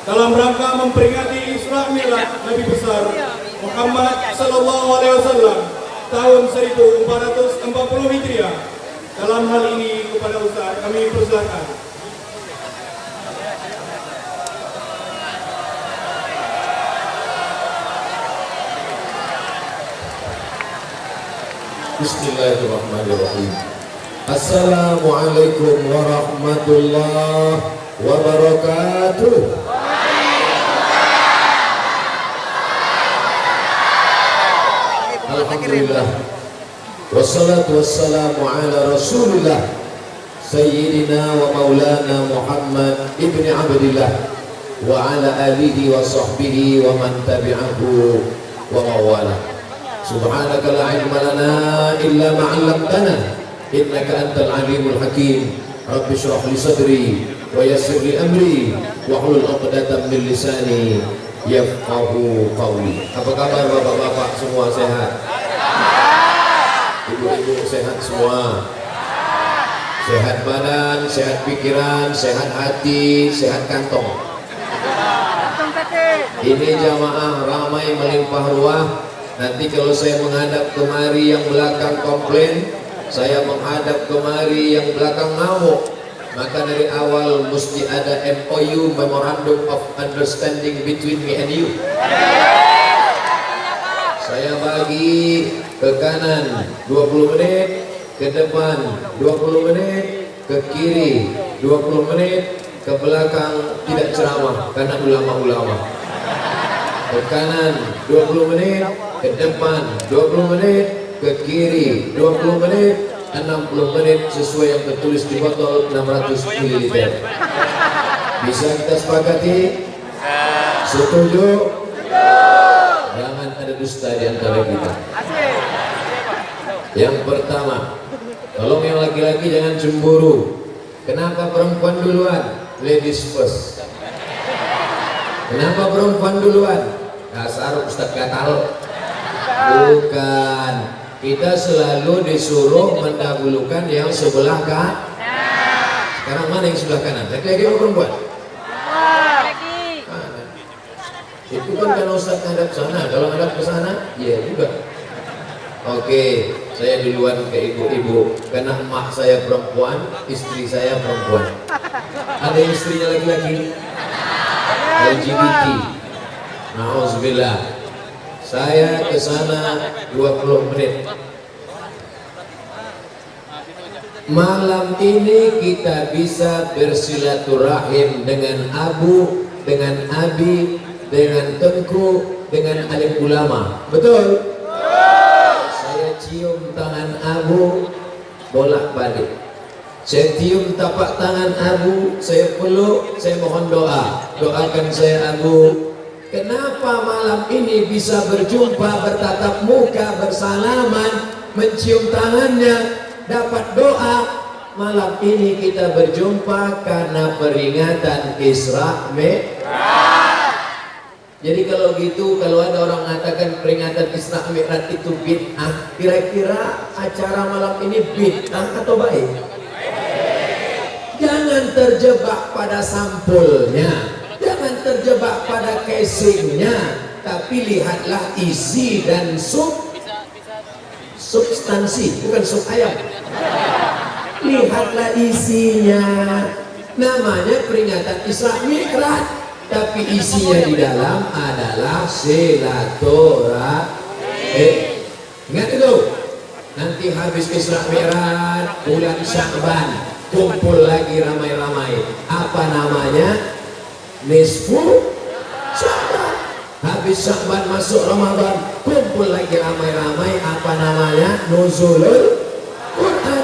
dalam rangka memperingati Isra Mi'raj Nabi besar Muhammad Sallallahu Alaihi Wasallam tahun 1440 Hijriah. Dalam hal ini kepada Ustaz kami persilakan. Bismillahirrahmanirrahim. Assalamualaikum warahmatullahi wabarakatuh. Alhamdulillah. Wassalatu wassalamu ala Rasulillah Sayyidina wa maulana Muhammad ibni Abdillah wa ala alihi wa sahbihi wa man tabi'ahu wa mawala. Subhanaka la ilma lana illa ma 'allamtana innaka antal alimul hakim. Rabbi shrah li sadri wa yassir li amri wa hlul 'uqdatam min lisani yafqahu qawli. Apa kabar bapak-bapak semua, sehat? Ibu-ibu sehat semua? Sehat badan, sehat pikiran, sehat hati, sehat kantong. Ini jamaah ramai melimpah ruah. Nanti kalau saya menghadap kemari yang belakang komplain, saya menghadap kemari yang belakang ngamuk. Maka dari awal mesti ada MOU, Memorandum of Understanding between me and you. Saya bagi ke kanan 20 menit, ke depan 20 menit, ke kiri 20 menit, ke belakang tidak ceramah karena ulama-ulama. Ke kanan 20 menit, ke depan 20 menit, ke kiri 20 menit, 60 menit sesuai yang tertulis di botol 600 ml. Bisa kita sepakati? Setuju? Jangan ada dusta di antara kita. Yang pertama, tolong yang laki-laki jangan cemburu. Kenapa perempuan duluan? Ladies first. Kenapa perempuan duluan? Dasar Ustadz Katal. Bukan. Kita selalu disuruh mendahulukan yang sebelah kanan. Sekarang mana yang sebelah kanan? Laki-laki atau perempuan? Kanan. Itu kan kalau Ustadz hadap sana. Kalau hadap ke sana, iya juga. Oke, saya duluan ke ibu-ibu. Karena emak saya perempuan, istri saya perempuan. Ada yang istrinya laki-laki? LGBT. Nauzubillah. Saya ke sana 20 menit. Malam ini kita bisa bersilaturahim dengan Abu, dengan Abi, dengan Tengku, dengan alim ulama. Betul? Saya cium tangan Abu, bolak-balik. Saya cium tapak tangan Abu, saya peluk, saya mohon doa. Doakan saya Abu. Kenapa malam ini bisa berjumpa, bertatap muka, bersalaman, mencium tangannya, dapat doa? Malam ini kita berjumpa karena peringatan Isra Mi'raj. Jadi kalau gitu, kalau ada orang mengatakan peringatan Isra Mi'raj itu bid'ah, kira-kira acara malam ini bid'ah atau baik? Jangan terjebak pada sampulnya. Jangan terjebak pada casingnya, tapi lihatlah isi dan substansi, bukan sup ayam. Lihatlah isinya. Namanya peringatan Isra Mi'raj, tapi isinya di dalam adalah silaturahim. Ingat itu. Nanti habis Isra Mi'raj, bulan Sya'ban, kumpul lagi ramai-ramai. Apa namanya? Nisfu Sya'ban. Habis Sya'ban masuk Ramadan, kumpul lagi ramai-ramai. Apa namanya? Nuzulul Quran.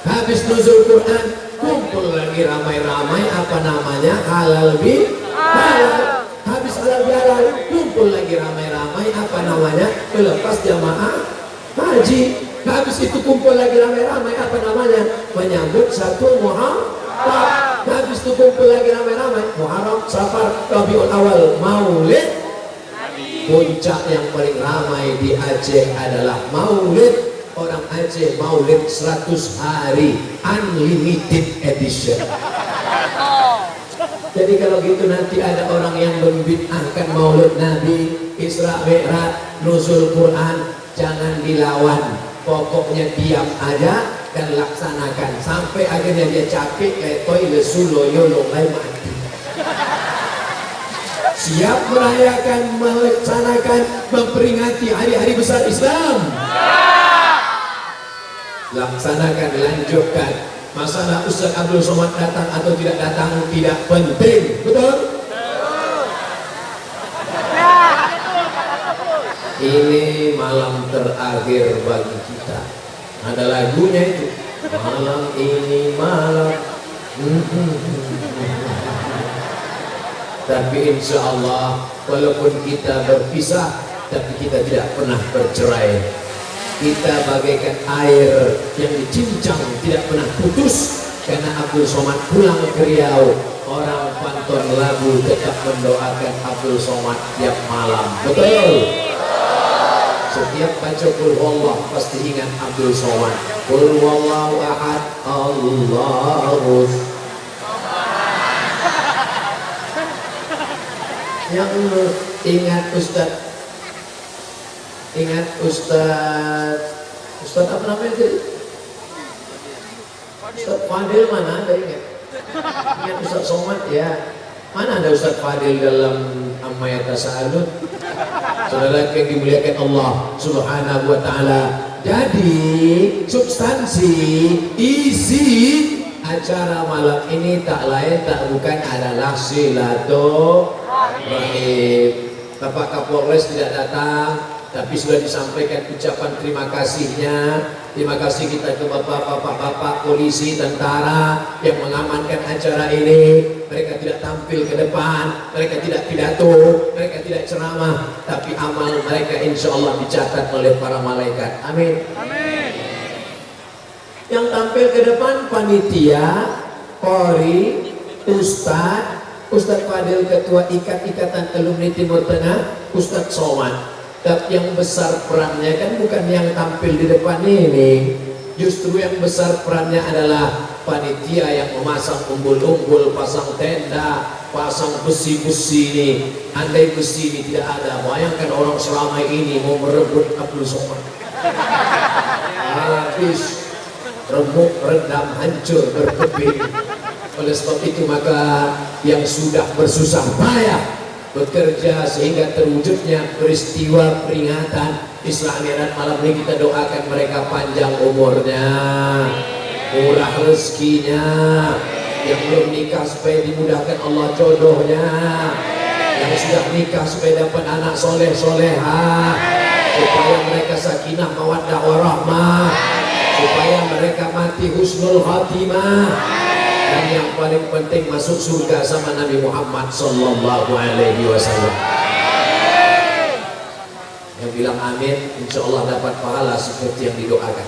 Habis nuzul Quran, kumpul lagi ramai-ramai. Apa namanya? Halal bi halal. Habis halal bi halal, kumpul lagi ramai-ramai. Apa namanya? Melepas jamaah haji. Habis itu kumpul lagi ramai-ramai. Apa namanya? Menyambut satu Muharram. Habis itu kumpul lagi ramai-ramai, Muharram, Safar, Rabiul Awal, Maulid. Puncak yang paling ramai di Aceh adalah Maulid. Orang Aceh Maulid 100 hari, unlimited edition. Jadi kalau gitu nanti ada orang yang membid'ahkan maulid Nabi, Isra Mi'raj, nuzul Quran, jangan dilawan. Pokoknya diam aja dan laksanakan sampai akhirnya dia capek kayak toilet sulo yolo mati. Siap merayakan, melaksanakan, memperingati hari-hari besar Islam. Laksanakan, lanjutkan. Masalah Ustaz Abdul Somad datang atau tidak datang tidak penting, betul? Ini malam terakhir bagi kita. Ada lagunya itu. Malam ini malam. Tapi insya Allah walaupun kita berpisah, tapi kita tidak pernah bercerai. Kita bagaikan air yang dicincang tidak pernah putus. Karena Abdul Somad pulang ke Riau, orang Pantun Labu tetap mendoakan Abdul Somad tiap malam. Betul? Setiap baca Qul Huwallah pasti ingat Abdul Somad. Qul Huwallahu Ahad, Allahu. Yang ingat Ustaz apa namanya tadi? Ustaz Fadil mana ada ingat? Ingat Ustaz Somad ya. Mana ada Ustaz Fadil dalam Amma Yatasa'alun? Saudara yang dimuliakan Allah Subhanahu wa taala. Jadi substansi isi acara malam ini tak lain tak bukan adalah silaturahim. Bapak Kapolres tidak datang, tapi sudah disampaikan ucapan terima kasihnya. Terima kasih kita ke bapak-bapak polisi, tentara yang mengamankan acara ini. Mereka tidak tampil ke depan, mereka tidak pidato, mereka tidak ceramah, tapi amal mereka insya Allah dicatat oleh para malaikat. Amin. Amin. Yang tampil ke depan panitia, Polri, Ustadz Fadil Ketua Ikatan Alumni Timur Tengah, Ustadz Somad. Tapi yang besar perannya kan bukan yang tampil di depan ini. Justru yang besar perannya adalah panitia yang memasang umbul-umbul, pasang tenda, pasang besi-besi ini. Andai besi ini tidak ada, bayangkan orang selama ini mau merebut Abdul Somad. Habis, remuk, redam, hancur, berkeping. Oleh sebab itu maka yang sudah bersusah payah bekerja sehingga terwujudnya peristiwa peringatan Isra Mi'raj malam ini, kita doakan mereka panjang umurnya, murah rezekinya, yang belum nikah supaya dimudahkan Allah jodohnya, yang sudah nikah supaya dapat anak soleh soleha, supaya mereka sakinah mawaddah warahmah, supaya mereka mati husnul khatimah, dan yang paling penting masuk surga sama Nabi Muhammad sallallahu alaihi wasallam. Yang bilang amin, insya Allah dapat pahala seperti yang didoakan.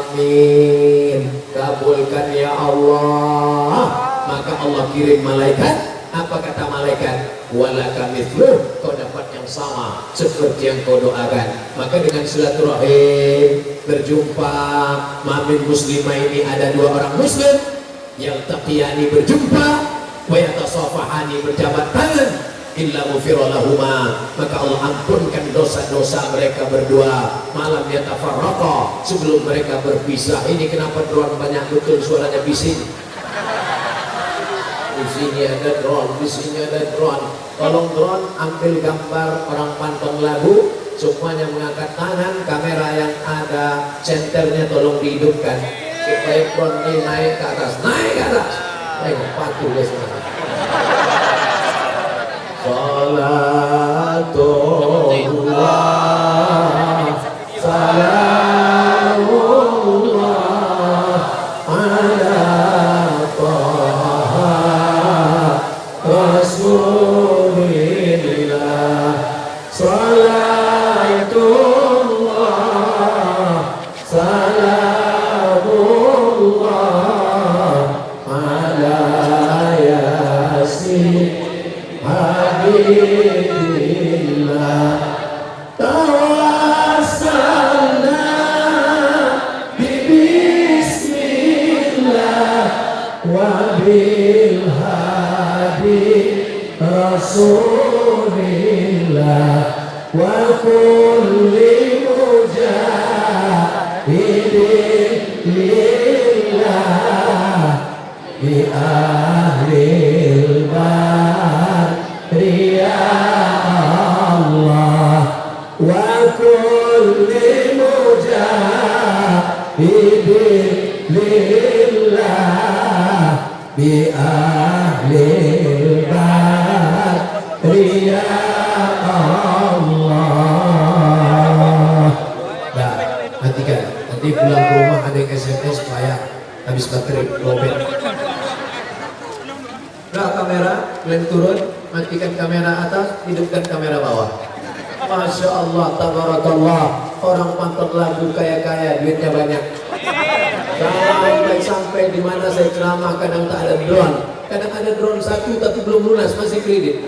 Amin. Kabulkan ya Allah. Maka Allah kirim malaikat. Apa kata malaikat? Walaka mithluh, kau dapat yang sama seperti yang kau doakan. Maka dengan silaturahim berjumpa mamin muslimah ini, ada dua orang muslim yang taqiyani berjumpa, wa yatasafahani berjabat tangan, illa ghufira lahuma, maka Allah ampunkan dosa-dosa mereka berdua. Malam yatafarraqa, sebelum mereka berpisah. Ini kenapa drone banyak betul suaranya bising? Di sini ada drone, di sini ada drone. Tolong drone ambil gambar orang Pantun Labu, semuanya mengangkat tangan. Kamera yang ada senternya tolong dihidupkan supaya drone ini naik ke atas, naik ke atas. Tengok patuh guys. Salatullah, salamullah ala Taha Rasulillah. Salatullah, salamullah ala Yasin Habibillah. Tawassalna bi bismillah wa Rasulillah wa kulli mujahidin lillah bi ahlil badri ya Allah wa kulli mujahidin lillah bi ahlil badri ya Allah. Nah, nanti pulang ke rumah ada yang SMS supaya habis baterai lobet. Nah, kamera, kalian turun, matikan kamera atas, hidupkan kamera bawah. Masya Allah, tabarakallah, orang pantun lagu kaya-kaya, duitnya banyak. Sampai di mana saya ceramah kadang tak ada drone, kadang ada drone satu tapi belum lunas, masih kredit.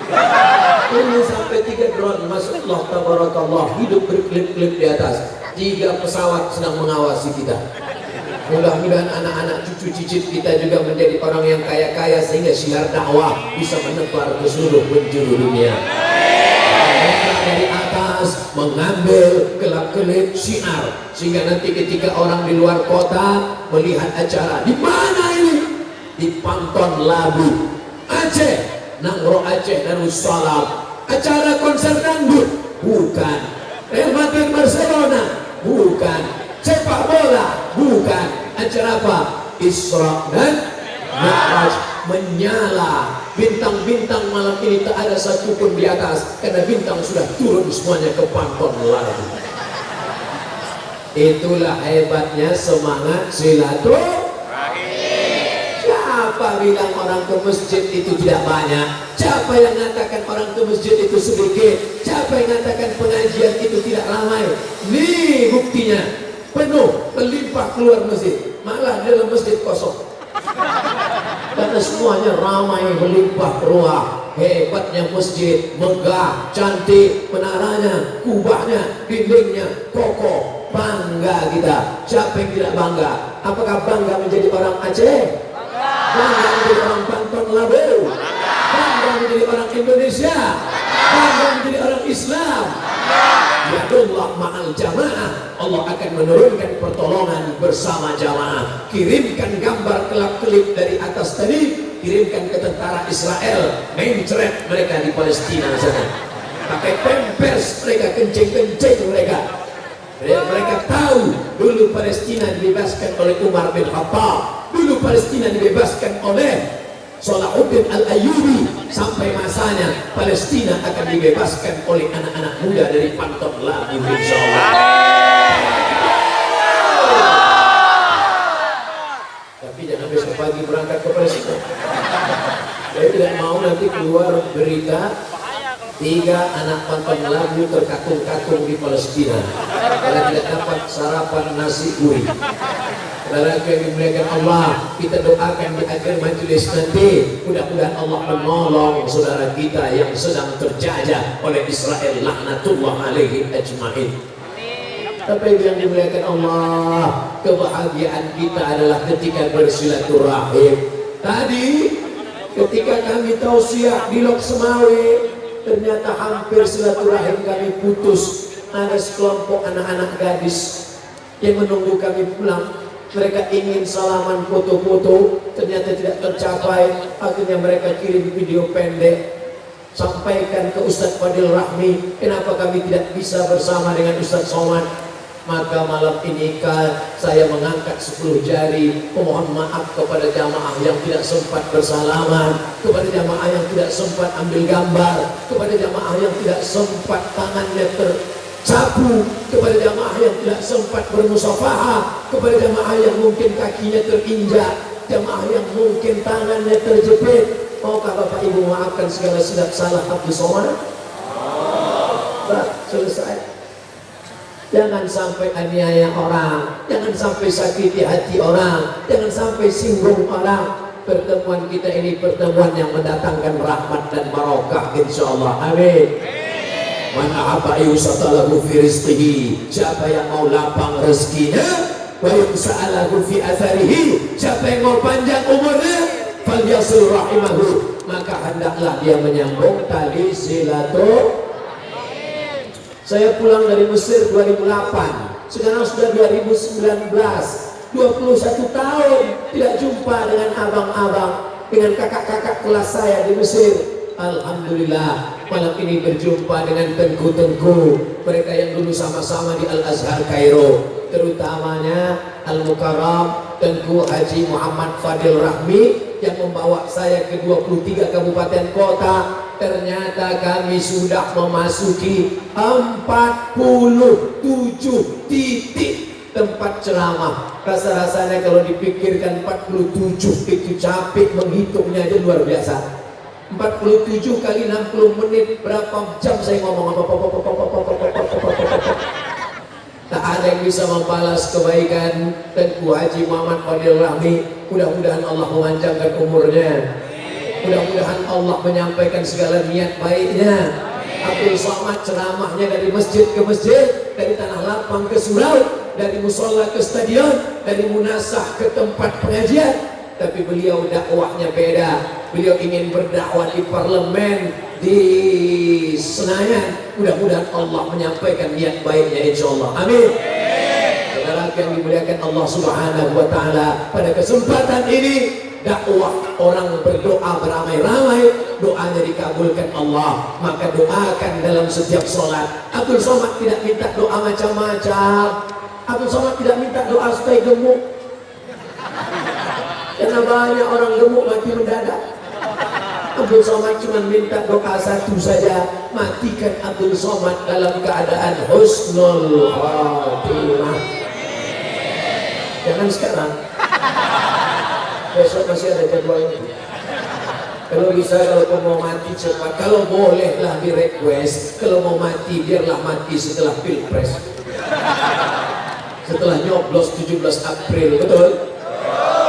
Ini sampai 3 drone, Masya Allah, tabarakallah, hidup berklip-klip di atas. 3 pesawat sedang mengawasi kita. Mudah-mudahan anak-anak cucu cicit kita juga menjadi orang yang kaya-kaya sehingga siar dakwah bisa menebar ke seluruh penjuru dunia. Dari atas mengambil kelap-kelip syiar sehingga nanti ketika orang di luar kota melihat acara di mana ini, di Pangkon Labu Aceh, Nangro Aceh Darussalam, acara konser dangdut bukan, Real Madrid Barcelona bukan, sepak bola bukan, acara apa? Isra dan Mi'raj. Menyala bintang-bintang malam ini tak ada satupun di atas karena bintang sudah turun semuanya ke Pangkon Labu. Itulah hebatnya semangat silaturahim. Siapa bilang orang ke masjid itu tidak banyak? Siapa yang mengatakan orang ke masjid itu sedikit? Siapa yang mengatakan pengajian itu tidak ramai? Nih buktinya, penuh, melimpah keluar masjid, malah di dalam masjid kosong. Karena semuanya ramai, melimpah ruah. Hebatnya masjid, megah, cantik, menaranya, kubahnya, dindingnya, kokoh. Bangga kita. Siapa yang tidak bangga? Apakah bangga menjadi orang Aceh? Bangga menjadi orang Pangkon Labu? Bangga menjadi orang Indonesia? Bangga menjadi orang Islam? Yadullah ma'al jamaah. Allah akan menurunkan pertolongan bersama jamaah. Kirimkan gambar kelap-kelip dari atas tadi, kirimkan ke tentara Israel, mencret mereka di Palestina sana. Pakai pampers mereka, kencing-kencing mereka. Mereka tahu dulu Palestina dibebaskan oleh Umar bin Khattab, dulu Palestina dibebaskan oleh Salahuddin Al-Ayyubi. Sampai masanya Palestina akan dibebaskan oleh anak-anak muda dari Pangkon Labu insyaallah. Tapi jangan besok pagi berangkat ke Palestina. Saya tidak mau nanti keluar berita 3 anak Pangkon Labu terkatung-katung di Palestina karena tidak dapat sarapan nasi gurih. Saudara yang dimuliakan Allah, kita doakan di akhir majelis nanti mudah-mudahan Allah menolong saudara kita yang sedang terjajah oleh Israel laknatullah alaihim ajma'in. Tapi yang dimuliakan Allah, kebahagiaan kita adalah ketika bersilaturahim. Tadi ketika kami tausiah di Lok Semawe, ternyata hampir silaturahim kami putus. Ada sekelompok anak-anak gadis yang menunggu kami pulang. Mereka ingin salaman foto-foto, ternyata tidak tercapai. Akhirnya mereka kirim video pendek. Sampaikan ke Ustadz Fadil Rahmi, kenapa kami tidak bisa bersama dengan Ustadz Somad? Maka malam ini saya mengangkat 10 jari, memohon maaf kepada jamaah yang tidak sempat bersalaman, kepada jamaah yang tidak sempat ambil gambar, kepada jamaah yang tidak sempat tangannya tersapu, kepada jamaah yang tidak sempat bermusafahah, kepada jamaah yang mungkin kakinya terinjak, jamaah yang mungkin tangannya terjepit. Maukah Bapak Ibu maafkan segala silap salah Abdul Somad? Selesai. Jangan sampai aniaya orang, jangan sampai sakiti hati orang, jangan sampai singgung orang. Pertemuan kita ini pertemuan yang mendatangkan rahmat dan barokah insyaallah. Amin. Man ahabba yusatalahu fi rizqihi, siapa yang mau lapang rezekinya, wa yusa'alahu fi atharihi, siapa yang mau panjang umurnya, falyasil rahimahu, maka hendaklah dia menyambung tali silaturahim. Saya pulang dari Mesir 2008, sekarang sudah 2019, 21 tahun tidak jumpa dengan abang-abang, dengan kakak-kakak kelas saya di Mesir. Alhamdulillah malam ini berjumpa dengan tengku-tengku mereka yang dulu sama-sama di Al-Azhar Kairo, terutamanya Al-Mukarram Tengku Haji Muhammad Fadil Rahmi yang membawa saya ke 23 kabupaten kota. Ternyata kami sudah memasuki 47 titik tempat ceramah. Rasa-rasanya kalau dipikirkan 47 itu capek, menghitungnya aja luar biasa. 47 kali 60 menit, berapa jam saya ngomong apa. Tak ada yang bisa membalas kebaikan Tengku Haji Muhammad Fadil Rahmi. Mudah-mudahan Allah memanjangkan umurnya, mudah-mudahan Allah menyampaikan segala niat baiknya. Abdul Somad ceramahnya dari masjid ke masjid, dari tanah lapang ke surau, dari musola ke stadion, dari munasah ke tempat pengajian. Tapi beliau dakwahnya beda. Beliau ingin berdakwah di parlemen, di Senayan. Mudah-mudahan Allah menyampaikan niat baiknya, insyaallah. Amin. Saudara yang dimuliakan Allah Subhanahu wa taala, pada kesempatan ini dakwah orang berdoa beramai-ramai, doanya dikabulkan Allah. Maka doakan dalam setiap sholat. Abdul Somad tidak minta doa macam-macam. Abdul Somad tidak minta doa supaya gemuk, karena banyak orang gemuk mati mendadak. Abdul Somad cuma minta doa satu saja, matikan Abdul Somad dalam keadaan husnul khatimah. Jangan sekarang, besok masih ada jadwalnya. Kalau bisa, kalau mau mati cepat, kalau bolehlah di request. Kalau mau mati, biarlah mati setelah pilpres, setelah nyoblos 17 April, betul?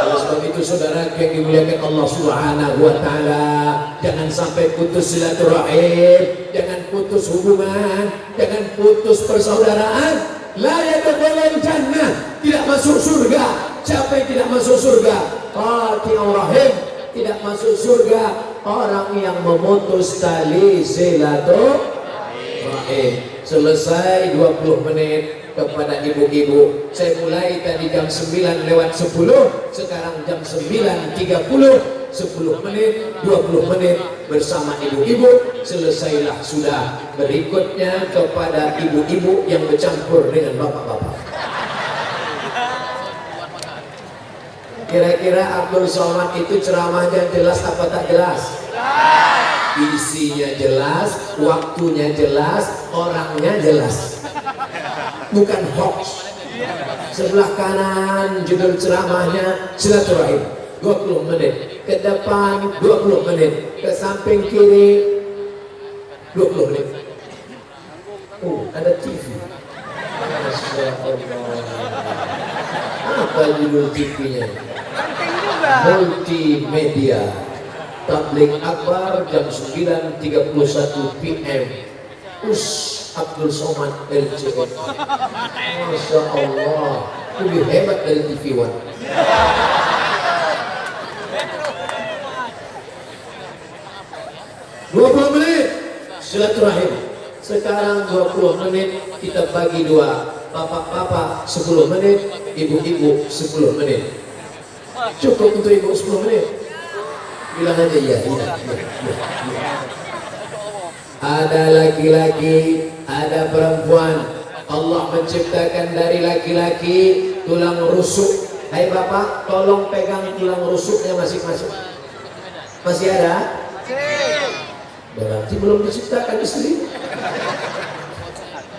Oleh sebab itu saudara yang dimuliakan Allah Subhanahu wa taala, jangan sampai putus silaturahim, jangan putus hubungan, jangan putus persaudaraan. La yadkhulul jannah, tidak masuk surga. Siapa yang tidak masuk surga? Qati'ur rahim, tidak masuk surga orang yang memutus tali silaturahim. Selesai 20 menit kepada ibu-ibu. Saya mulai tadi jam 9 lewat 10, sekarang jam 9.30, 10 menit, 20 menit bersama ibu-ibu. Selesailah sudah. Berikutnya kepada ibu-ibu yang bercampur dengan bapak-bapak. Kira-kira Abdul Somad itu ceramahnya jelas apa tak jelas? Isinya jelas, waktunya jelas, orangnya jelas, bukan hoax. Sebelah kanan judul ceramahnya silaturahim, 20 menit. Ke depan 20 menit, ke samping kiri 20 menit. Oh, ada TV. Masya Allah. Apa judul TV-nya? Multimedia. Tabligh Akbar jam 9.31 PM. Abdul Somad LCM. Masya Allah, lebih hebat dari TV One. "20 menit silaturahim." Sekarang 20 menit kita bagi dua. Bapak-bapak 10 menit, ibu-ibu 10 menit. Cukup untuk ibu 10 menit? Bilang aja ya. Ada laki-laki, ada perempuan. Allah menciptakan dari laki-laki tulang rusuk. Hai bapak, tolong pegang tulang rusuknya masing-masing. Masih ada? Berarti belum diciptakan istri.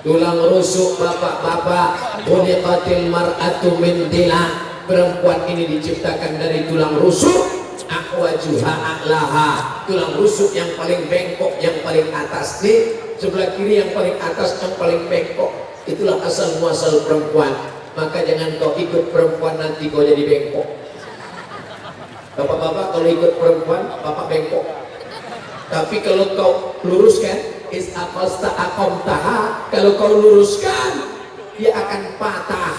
Tulang rusuk bapak-bapak, khuliqatil mar'atu min dila. Perempuan ini diciptakan dari tulang rusuk. Aqwajuha a'laha, tulang rusuk yang paling bengkok, yang paling atas nih, sebelah kiri yang paling atas, yang paling bengkok. Itulah asal muasal perempuan. Maka jangan kau ikut perempuan nanti kau jadi bengkok. Bapak-bapak kalau ikut perempuan, bapak bengkok. Tapi kalau kau luruskan, is aqasta aqamtaha, kalau kau luruskan, dia akan patah.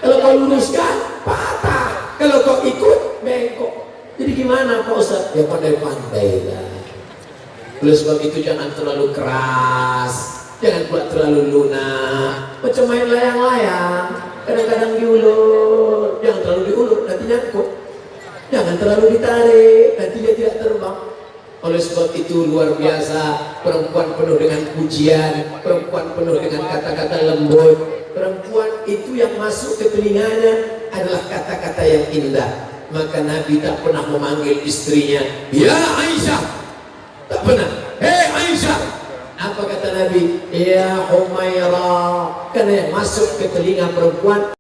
Kalau kau luruskan, patah. Kalau kau ikut, bengkok. Jadi gimana Pak Ustaz? Ya pandai-pandai lah. Oleh sebab itu jangan terlalu keras, jangan pula terlalu lunak. Macam main layang-layang, kadang-kadang diulur, jangan terlalu diulur, nanti nyangkut. Jangan terlalu ditarik, nanti dia tidak terbang. Oleh sebab itu luar biasa, perempuan penuh dengan pujian, perempuan penuh dengan kata-kata lembut. Perempuan itu yang masuk ke telinganya adalah kata-kata yang indah. Maka Nabi tak pernah memanggil istrinya, ya Aisyah, tak pernah. Hei Aisyah, apa kata Nabi? Ya Humaira. Karena yang masuk ke telinga perempuan